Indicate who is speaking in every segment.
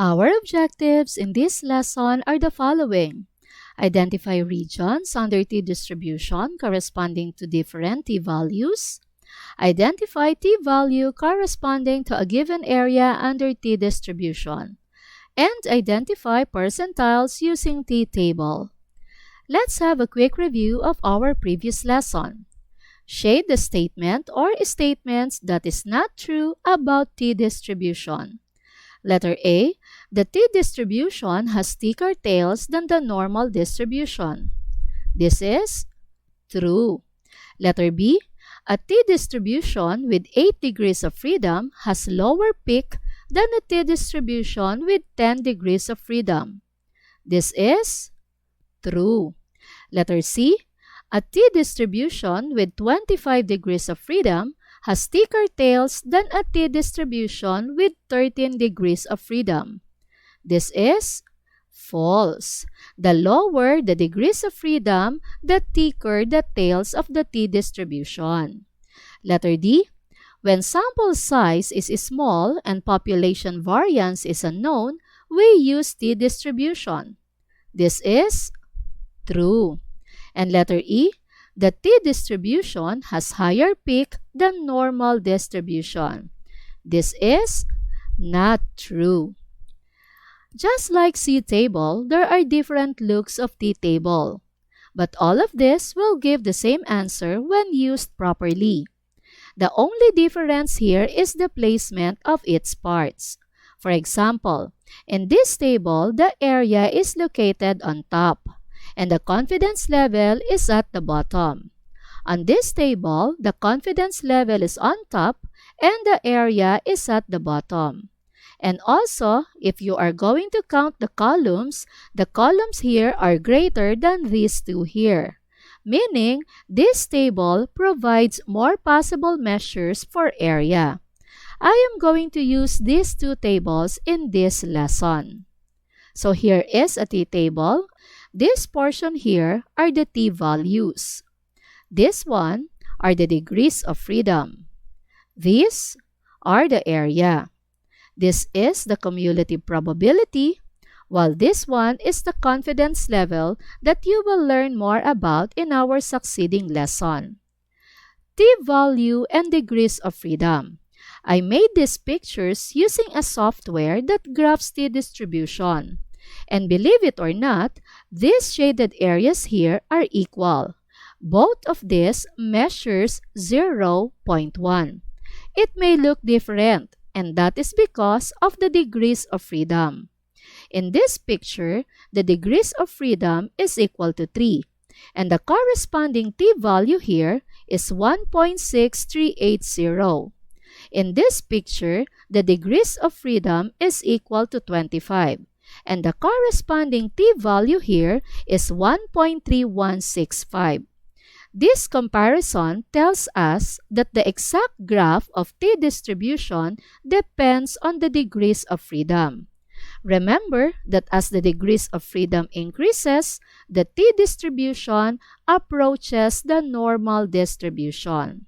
Speaker 1: Our objectives in this lesson are the following. Identify regions under t-distribution corresponding to different t-values. Identify t-value corresponding to a given area under t-distribution. And identify percentiles using t-table. Let's have a quick review of our previous lesson. Shade the statement or statements that is not true about t-distribution. Letter A, the t-distribution has thicker tails than the normal distribution. This is true. Letter B, a t-distribution with 8 degrees of freedom has lower peak than a t-distribution with 10 degrees of freedom. This is true. Letter C, a t-distribution with 25 degrees of freedom has thicker tails than a t-distribution with 13 degrees of freedom. This is false. The lower the degrees of freedom, the thicker the tails of the t-distribution. Letter D, when sample size is small and population variance is unknown, we use t-distribution. This is true. And letter E, the t-distribution has higher peak than normal distribution. This is not true. Just like C-table, there are different looks of t-table. But all of this will give the same answer when used properly. The only difference here is the placement of its parts. For example, in this table, the area is located on top, and the confidence level is at the bottom. On this table, the confidence level is on top and the area is at the bottom. And also, if you are going to count the columns here are greater than these two here, meaning this table provides more possible measures for area. I am going to use these two tables in this lesson. So here is a t-table. This portion here are the t-values. This one are the degrees of freedom. These are the area. This is the cumulative probability, while this one is the confidence level that you will learn more about in our succeeding lesson. T-value and degrees of freedom. I made these pictures using a software that graphs t-distribution. And believe it or not, these shaded areas here are equal. Both of these measures 0.1. It may look different, and that is because of the degrees of freedom. In this picture, the degrees of freedom is equal to 3, and the corresponding t-value here is 1.6380. In this picture, the degrees of freedom is equal to 25. And the corresponding t-value here is 1.3165. This comparison tells us that the exact graph of t-distribution depends on the degrees of freedom. Remember that as the degrees of freedom increases, the t-distribution approaches the normal distribution.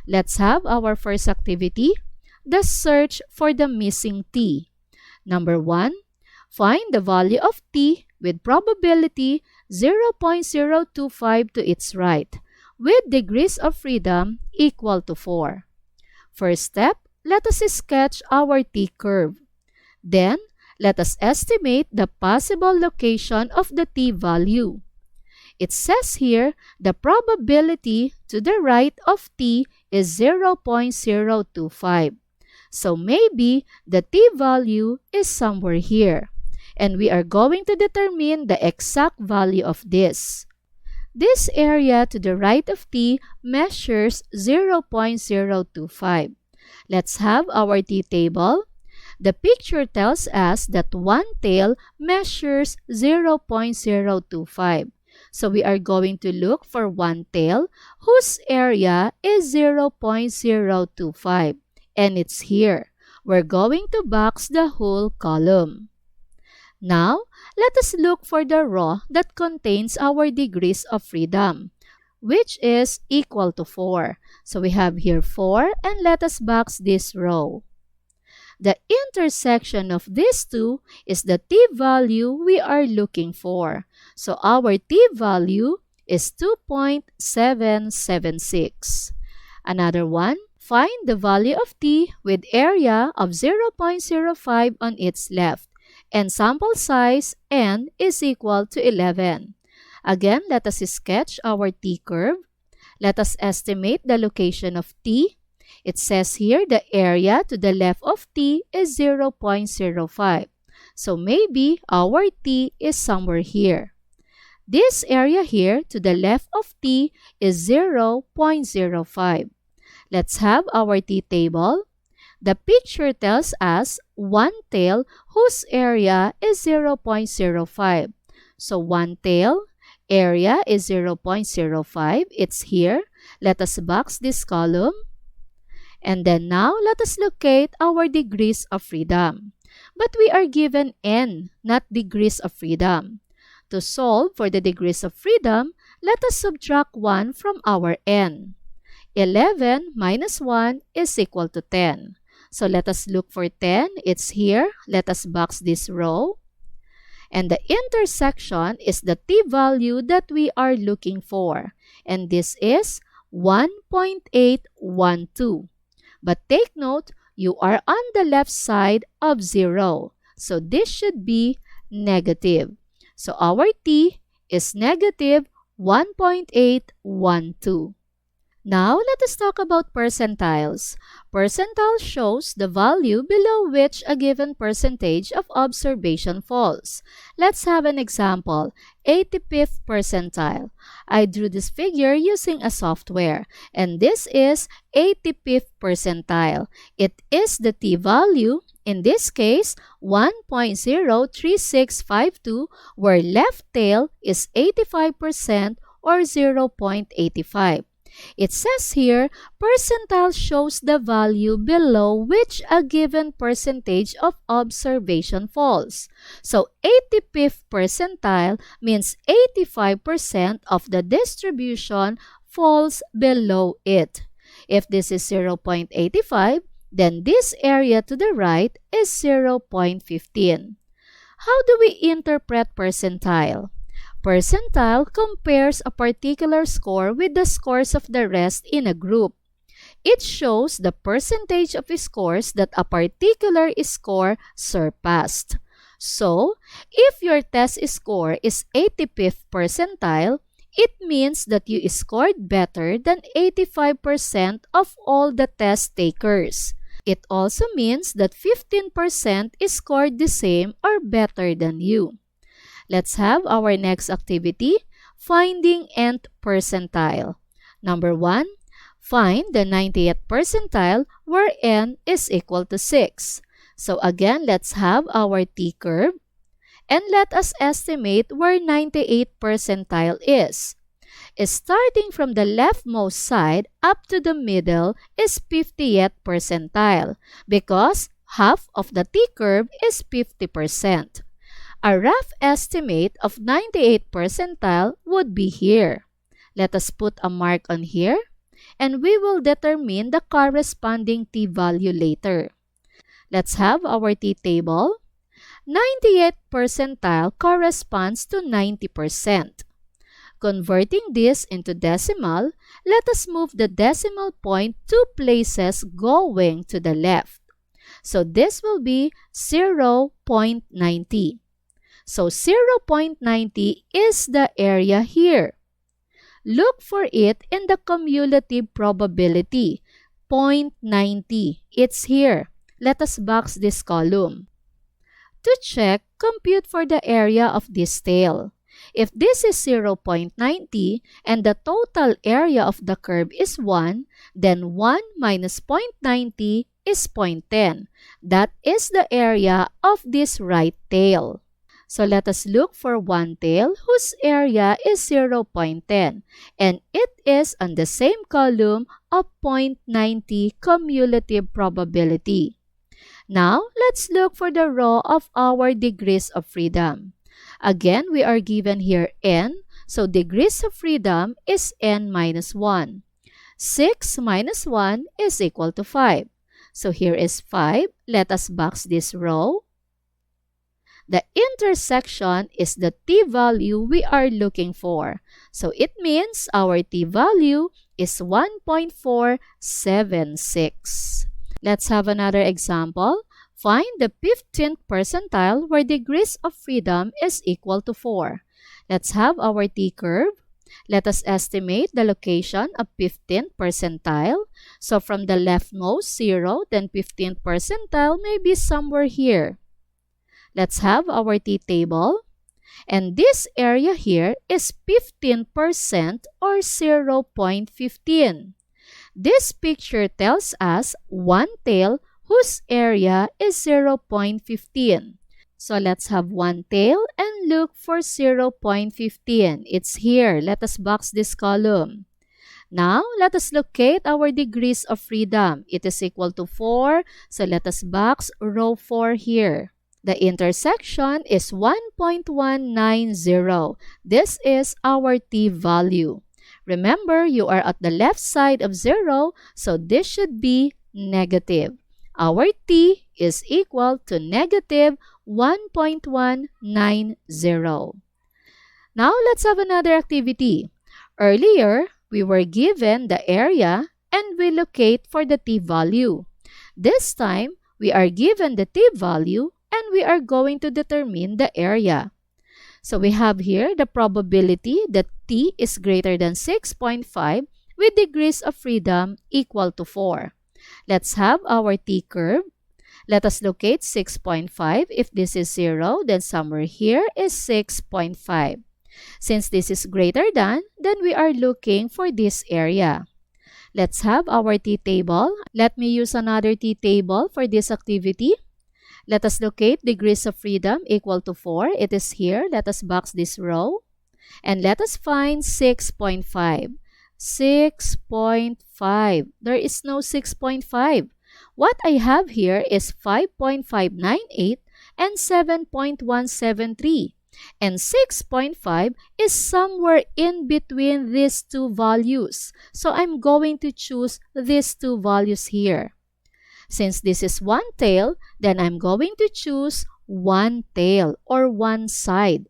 Speaker 1: Let's have our first activity, the search for the missing t. Number 1. Find the value of t with probability 0.025 to its right, with degrees of freedom equal to 4. First step, let us sketch our t-curve. Then, let us estimate the possible location of the t-value. It says here the probability to the right of t is 0.025. So maybe the t-value is somewhere here. And we are going to determine the exact value of this. This area to the right of t measures 0.025. Let's have our t-table. The picture tells us that one tail measures 0.025. So we are going to look for one tail whose area is 0.025. And it's here. We're going to box the whole column. Now, let us look for the row that contains our degrees of freedom, which is equal to 4. So we have here 4, and let us box this row. The intersection of these two is the t-value we are looking for. So our t-value is 2.776. Another one, find the value of t with area of 0.05 on its left and sample size n is equal to 11. Again, let us sketch our t-curve. Let us estimate the location of t. It says here the area to the left of t is 0.05. So maybe our t is somewhere here. This area here to the left of t is 0.05. Let's have our t table. The picture tells us one tail whose area is 0.05. So one tail, area is 0.05. It's here. Let us box this column. And then now, let us locate our degrees of freedom. But we are given n, not degrees of freedom. To solve for the degrees of freedom, let us subtract 1 from our n. 11 minus 1 is equal to 10. So let us look for 10. It's here. Let us box this row. And the intersection is the t-value that we are looking for. And this is 1.812. But take note, you are on the left side of 0. So this should be negative. So our t is negative 1.812. Now, let us talk about percentiles. Percentile shows the value below which a given percentage of observation falls. Let's have an example, 85th percentile. I drew this figure using a software, and this is 85th percentile. It is the t-value, in this case, 1.03652, where left tail is 85% or 0.85. It says here, percentile shows the value below which a given percentage of observation falls. So 85th percentile means 85% of the distribution falls below it. If this is 0.85, then this area to the right is 0.15. How do we interpret percentile? Percentile compares a particular score with the scores of the rest in a group. It shows the percentage of scores that a particular score surpassed. So, if your test score is 85th percentile, it means that you scored better than 85% of all the test takers. It also means that 15% scored the same or better than you. Let's have our next activity, finding nth percentile. Number 1, find the 90th percentile where n is equal to 6. So again, let's have our t-curve and let us estimate where 98th percentile is. Starting from the leftmost side up to the middle is 50th percentile because half of the t-curve is 50%. A rough estimate of 98th percentile would be here. Let us put a mark on here, and we will determine the corresponding t-value later. Let's have our t-table. 98th percentile corresponds to 90%. Converting this into decimal, let us move the decimal point 2 places going to the left. So this will be 0.90. So 0.90 is the area here. Look for it in the cumulative probability, 0.90. It's here. Let us box this column. To check, compute for the area of this tail. If this is 0.90 and the total area of the curve is 1, then 1 minus 0.90 is 0.10. That is the area of this right tail. So let us look for one tail whose area is 0.10 and it is on the same column of 0.90 cumulative probability. Now, let's look for the row of our degrees of freedom. Again, we are given here n, so degrees of freedom is n minus 1. 6 minus 1 is equal to 5. So here is 5. Let us box this row. The intersection is the t-value we are looking for. So it means our t-value is 1.476. Let's have another example. Find the 15th percentile where degrees of freedom is equal to 4. Let's have our t-curve. Let us estimate the location of 15th percentile. So from the leftmost 0, then 15th percentile may be somewhere here. Let's have our t-table. And this area here is 15% or 0.15. This picture tells us one tail whose area is 0.15. So let's have one tail and look for 0.15. It's here. Let us box this column. Now, let us locate our degrees of freedom. It is equal to 4. So let us box row 4 here. The intersection is 1.190. This is our t-value. Remember, you are at the left side of 0, so this should be negative. Our t is equal to negative 1.190. Now, let's have another activity. Earlier, we were given the area and we locate for the t-value. This time, we are given the t-value and we are going to determine the area. So we have here the probability that t is greater than 6.5 with degrees of freedom equal to 4. Let's have our t-curve. Let us locate 6.5. If this is 0, then somewhere here is 6.5. Since this is greater than, then we are looking for this area. Let's have our t-table. Let me use another t-table for this activity. Let us locate degrees of freedom equal to 4. It is here. Let us box this row. And let us find 6.5. 6.5. There is no 6.5. What I have here is 5.598 and 7.173. And 6.5 is somewhere in between these two values. So I'm going to choose these two values here. Since this is one tail, then I'm going to choose one tail or one side.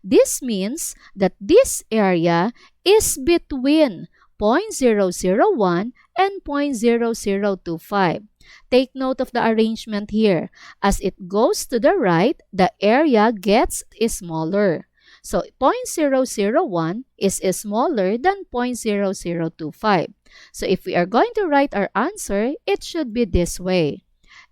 Speaker 1: This means that this area is between 0.001 and 0.0025. Take note of the arrangement here. As it goes to the right, the area gets smaller. So 0.001 is smaller than 0.0025. So if we are going to write our answer, it should be this way.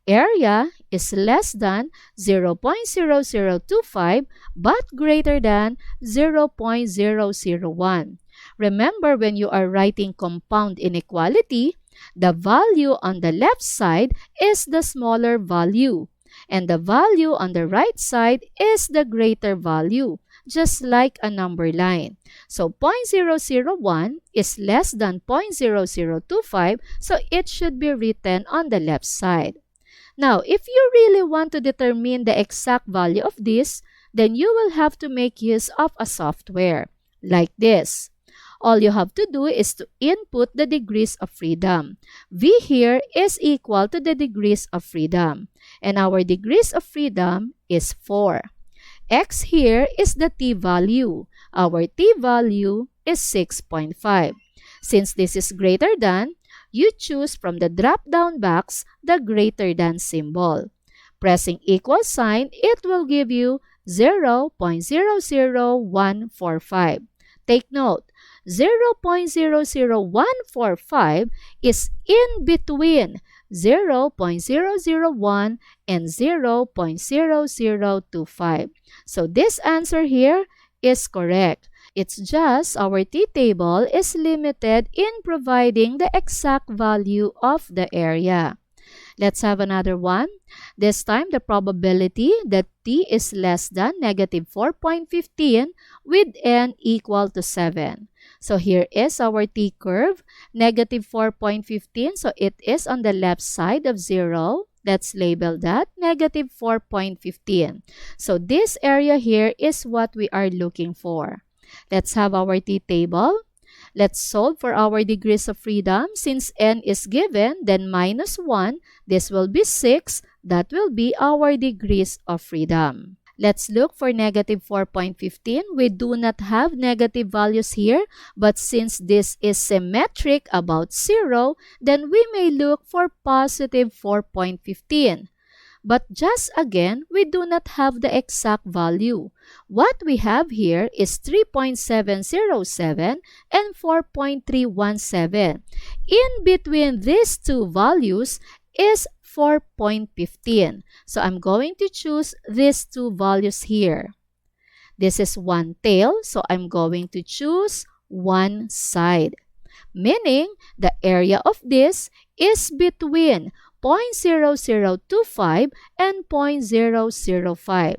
Speaker 1: Area is less than 0.0025 but greater than 0.001. Remember, when you are writing compound inequality, the value on the left side is the smaller value, and the value on the right side is the greater value, just like a number line. So 0.001 is less than 0.0025, so it should be written on the left side. Now, if you really want to determine the exact value of this, then you will have to make use of a software like this. All you have to do is to input the degrees of freedom. V here is equal to the degrees of freedom. And our degrees of freedom is 4. X here is the t-value. Our t-value is 6.5. Since this is greater than, you choose from the drop-down box the greater than symbol. Pressing equal sign, it will give you 0.00145. Take note, 0.00145 is in between 0.001 and 0.0025. So this answer here is correct. It's just our t-table is limited in providing the exact value of the area. Let's have another one. This time, the probability that t is less than negative 4.15 with n equal to 7. So here is our t-curve, negative 4.15. So it is on the left side of 0. Let's label that negative 4.15. So this area here is what we are looking for. Let's have our t-table. Let's solve for our degrees of freedom. Since n is given, then minus 1, this will be 6. That will be our degrees of freedom. Let's look for negative 4.15. We do not have negative values here, but since this is symmetric about 0, then we may look for positive 4.15. But just again, we do not have the exact value. What we have here is 3.707 and 4.317. In between these two values is 4.15. So I'm going to choose these two values here. This is one tail, so I'm going to choose one side. Meaning, the area of this is between 0.0025 and 0.005.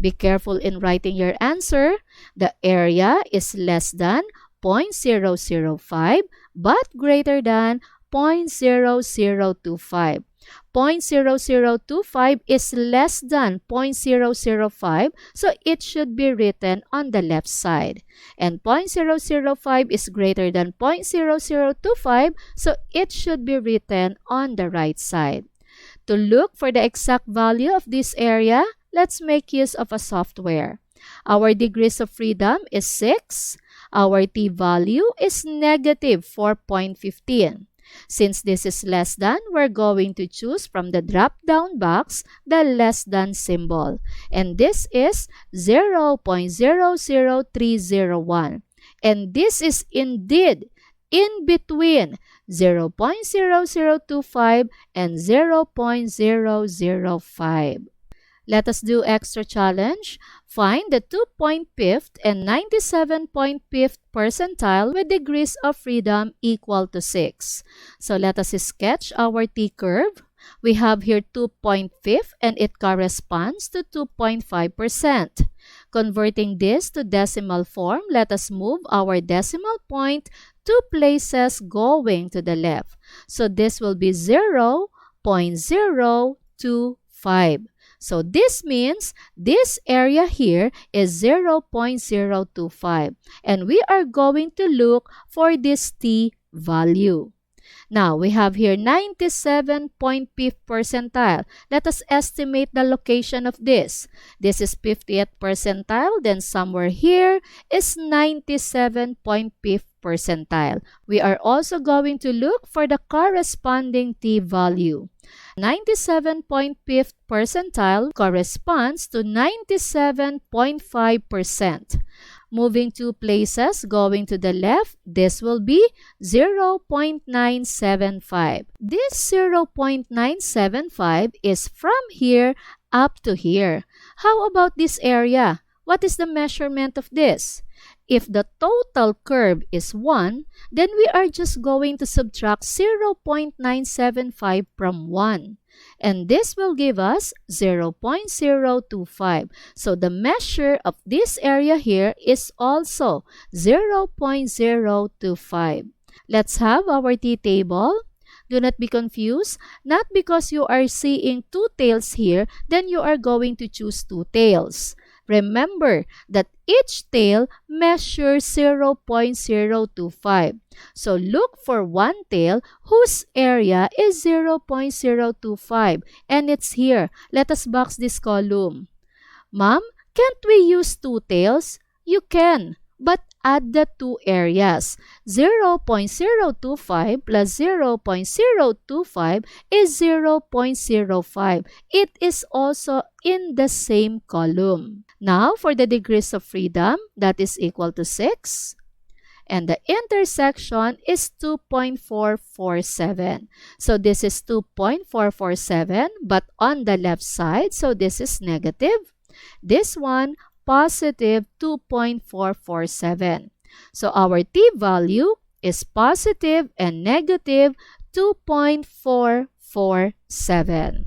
Speaker 1: Be careful in writing your answer. The area is less than 0.005 but greater than 0.0025. 0.0025 is less than 0.005, so it should be written on the left side. And 0.005 is greater than 0.0025, so it should be written on the right side. To look for the exact value of this area, let's make use of a software. Our degrees of freedom is 6. Our t-value is negative 4.15. Since this is less than, we're going to choose from the drop-down box the less than symbol. And this is 0.00301. And this is indeed in between 0.0025 and 0.005. Let us do extra challenge. Find the 2.5th and 97.5th percentile with degrees of freedom equal to 6. So let us sketch our t-curve. We have here 2.5 and it corresponds to 2.5%. Converting this to decimal form, let us move our decimal point 2 places going to the left. So this will be 0.025. So this means this area here is 0.025 and we are going to look for this t value. Now, we have here 97.5th percentile. Let us estimate the location of this. This is 50th percentile, then somewhere here is 97.5th percentile. We are also going to look for the corresponding t-value. 97.5th percentile corresponds to 97.5%. Moving 2 places, going to the left, this will be 0.975. This 0.975 is from here up to here. How about this area? What is the measurement of this? If the total curve is 1, then we are just going to subtract 0.975 from 1. And this will give us 0.025. So the measure of this area here is also 0.025. Let's have our t-table. Do not be confused. Not because you are seeing 2 tails here, then you are going to choose 2 tails. Remember that each tail measures 0.025. So look for one tail whose area is 0.025 and it's here. Let us box this column. Ma'am, can't we use 2 tails? You can, but add the 2 areas. 0.025 plus 0.025 is 0.05. It is also in the same column. Now, for the degrees of freedom, that is equal to 6. And the intersection is 2.447. So this is 2.447, but on the left side, so this is negative. This one, positive 2.447. So our t-value is positive and negative 2.447.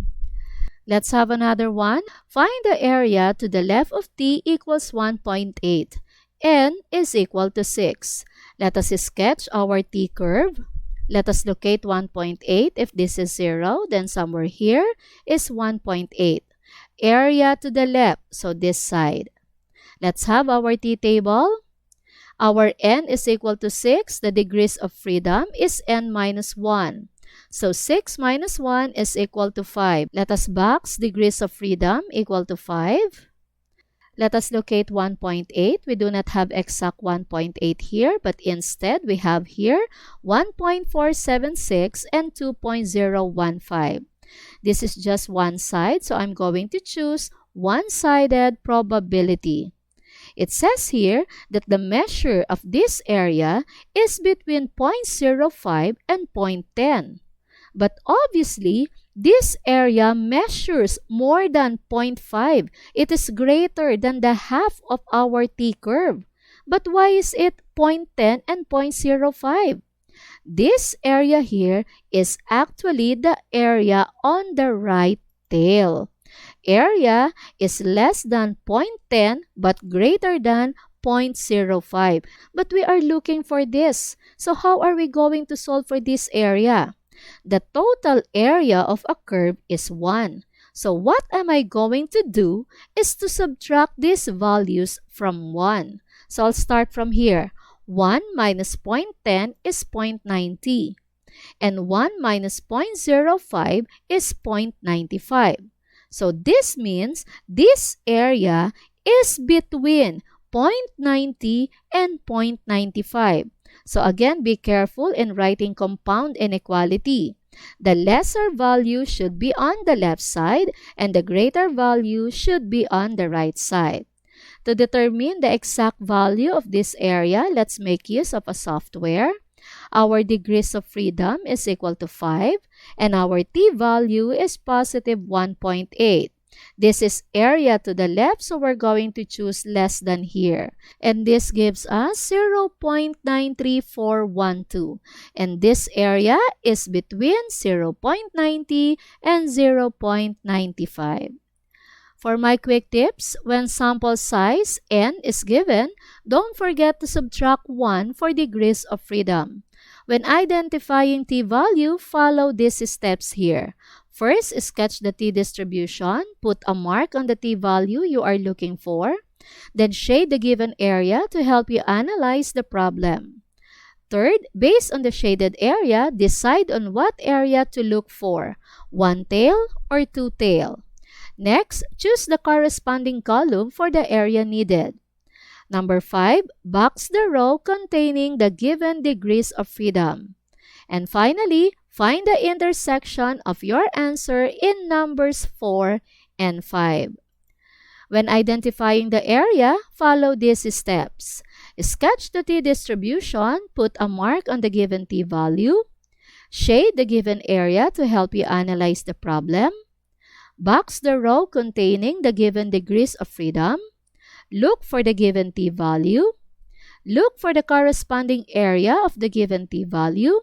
Speaker 1: Let's have another one. Find the area to the left of t equals 1.8. N is equal to 6. Let us sketch our t-curve. Let us locate 1.8. If this is 0, then somewhere here is 1.8. Area to the left, so this side. Let's have our t-table. Our n is equal to 6. The degrees of freedom is n minus 1. So 6 minus 1 is equal to 5. Let us box degrees of freedom equal to 5. Let us locate 1.8. We do not have exact 1.8 here, but instead we have here 1.476 and 2.015. This is just one side, so I'm going to choose one-sided probability. It says here that the measure of this area is between 0.05 and 0.10. But obviously, this area measures more than 0.5. It is greater than the half of our t-curve. But why is it 0.10 and 0.05? This area here is actually the area on the right tail. Area is less than 0.10 but greater than 0.05. But we are looking for this. So how are we going to solve for this area? The total area of a curve is 1. So what am I going to do is to subtract these values from 1. So I'll start from here. 1 minus 0.10 is 0.90. And 1 minus 0.05 is 0.95. So this means this area is between 0.90 and 0.95. So again, be careful in writing compound inequality. The lesser value should be on the left side and the greater value should be on the right side. To determine the exact value of this area, let's make use of a software. Our degrees of freedom is equal to 5 and our t-value is positive 1.8. This is area to the left, so we're going to choose less than here. And this gives us 0.93412. And this area is between 0.90 and 0.95. For my quick tips, when sample size n is given, don't forget to subtract 1 for degrees of freedom. When identifying t-value, follow these steps here. First, sketch the t-distribution. Put a mark on the t-value you are looking for. Then shade the given area to help you analyze the problem. Third, based on the shaded area, decide on what area to look for, one tail or two tail. Next, choose the corresponding column for the area needed. Number 5, box the row containing the given degrees of freedom. And finally, find the intersection of your answer in numbers 4 and 5. When identifying the area, follow these steps. Sketch the t-distribution, put a mark on the given t-value. Shade the given area to help you analyze the problem. Box the row containing the given degrees of freedom. Look for the given t-value. Look for the corresponding area of the given t-value.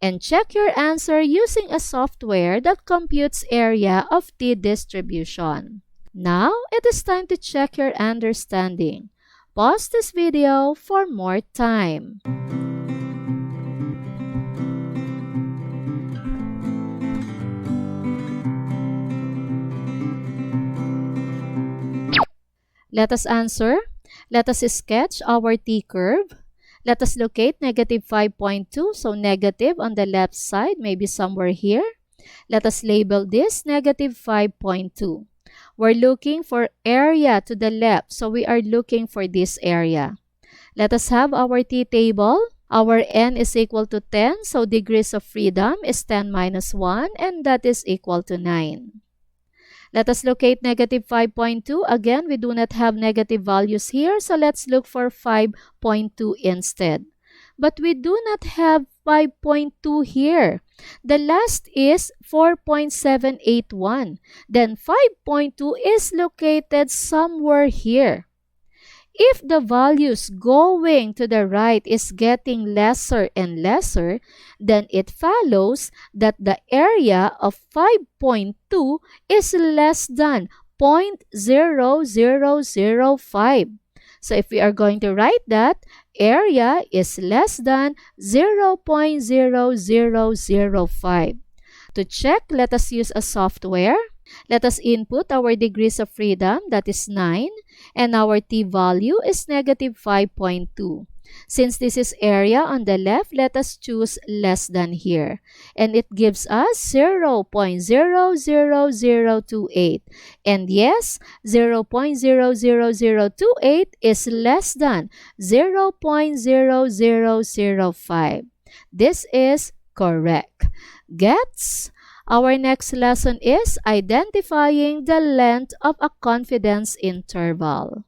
Speaker 1: And check your answer using a software that computes area of t-distribution. Now, it is time to check your understanding. Pause this video for more time. Let us answer. Let us sketch our t-curve. Let us locate negative 5.2. So negative on the left side, maybe somewhere here. Let us label this negative 5.2. We're looking for area to the left. So we are looking for this area. Let us have our t-table. Our n is equal to 10. So degrees of freedom is 10 minus 1. And that is equal to 9. Let us locate negative 5.2. Again, we do not have negative values here, so let's look for 5.2 instead. But we do not have 5.2 here. The last is 4.781. Then 5.2 is located somewhere here. If the values going to the right is getting lesser and lesser, then it follows that the area of 5.2 is less than 0.0005. So if we are going to write that, area is less than 0.0005. To check, let us use a software. Let us input our degrees of freedom, that is 9, and our t-value is negative 5.2. Since this is area on the left, let us choose less than here. And it gives us 0.00028. And yes, 0.00028 is less than 0.0005. This is correct. Gets? Our next lesson is identifying the length of a confidence interval.